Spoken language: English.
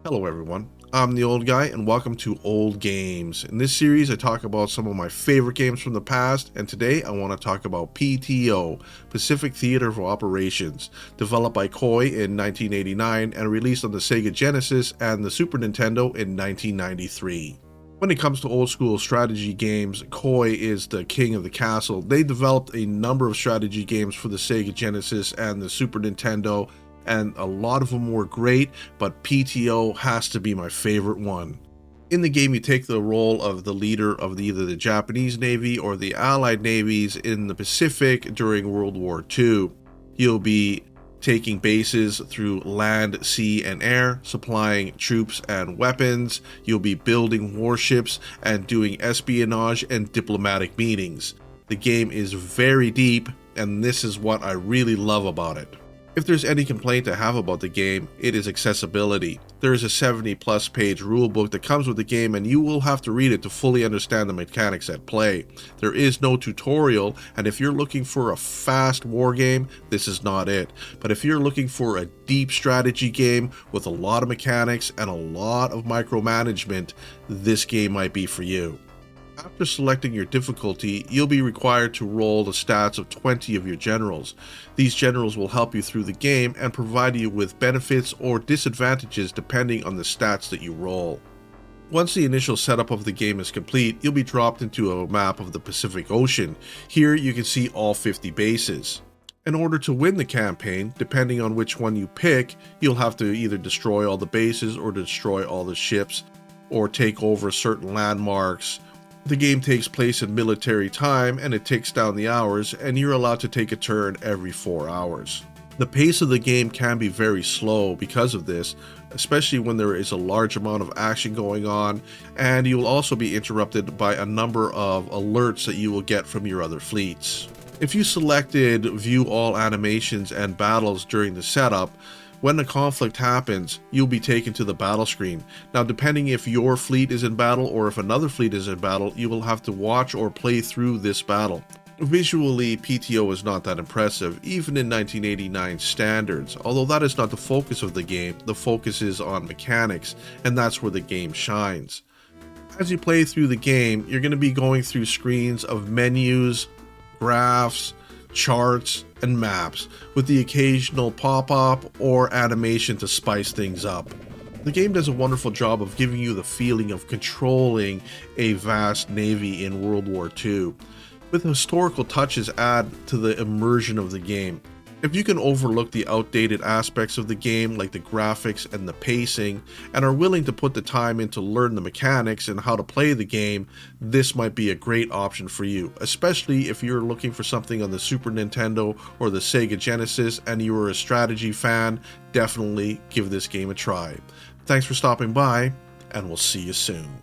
Hello everyone, I'm the old guy and welcome to Old Games. In this series I talk about some of my favorite games from the past, and today I want to talk about P.T.O, Pacific Theater of Operations, developed by Koei in 1989 and released on the Sega Genesis and the Super Nintendo in 1993. When it comes to old school strategy games, Koei is the king of the castle. They developed a number of strategy games for the Sega Genesis and the Super Nintendo, and a lot of them were great, but P.T.O has to be my favorite one. In the game, you take the role of the leader of either the Japanese Navy or the Allied navies in the Pacific during World War II. You'll be taking bases through land, sea, and air, supplying troops and weapons. You'll be building warships and doing espionage and diplomatic meetings. The game is very deep, and this is what I really love about it. If there's any complaint I have about the game, it is accessibility. There is a 70+ page rulebook that comes with the game, and you will have to read it to fully understand the mechanics at play. There is no tutorial, and if you're looking for a fast war game, this is not it. But if you're looking for a deep strategy game with a lot of mechanics and a lot of micromanagement, this game might be for you. After selecting your difficulty, you'll be required to roll the stats of 20 of your generals. These generals will help you through the game and provide you with benefits or disadvantages depending on the stats that you roll. Once the initial setup of the game is complete, you'll be dropped into a map of the Pacific Ocean. Here you can see all 50 bases. In order to win the campaign, depending on which one you pick, you'll have to either destroy all the bases or destroy all the ships or take over certain landmarks. The game takes place in military time and it takes down the hours, and you're allowed to take a turn every 4 hours. The pace of the game can be very slow because of this, especially when there is a large amount of action going on, and you will also be interrupted by a number of alerts that you will get from your other fleets. If you selected view all animations and battles during the setup, when the conflict happens, you'll be taken to the battle screen. Now, depending if your fleet is in battle or if another fleet is in battle, you will have to watch or play through this battle. Visually, P.T.O is not that impressive, even in 1989 standards. Although that is not the focus of the game, the focus is on mechanics, and that's where the game shines. As you play through the game, you're going to be going through screens of menus, graphs, charts, and maps, with the occasional pop-up or animation to spice things up. The game does a wonderful job of giving you the feeling of controlling a vast navy in World War II, with historical touches add to the immersion of the game. If you can overlook the outdated aspects of the game like the graphics and the pacing, and are willing to put the time in to learn the mechanics and how to play the game, this might be a great option for you, especially if you're looking for something on the Super Nintendo or the Sega Genesis and you are a strategy fan. Definitely give this game a try. Thanks for stopping by, and we'll see you soon.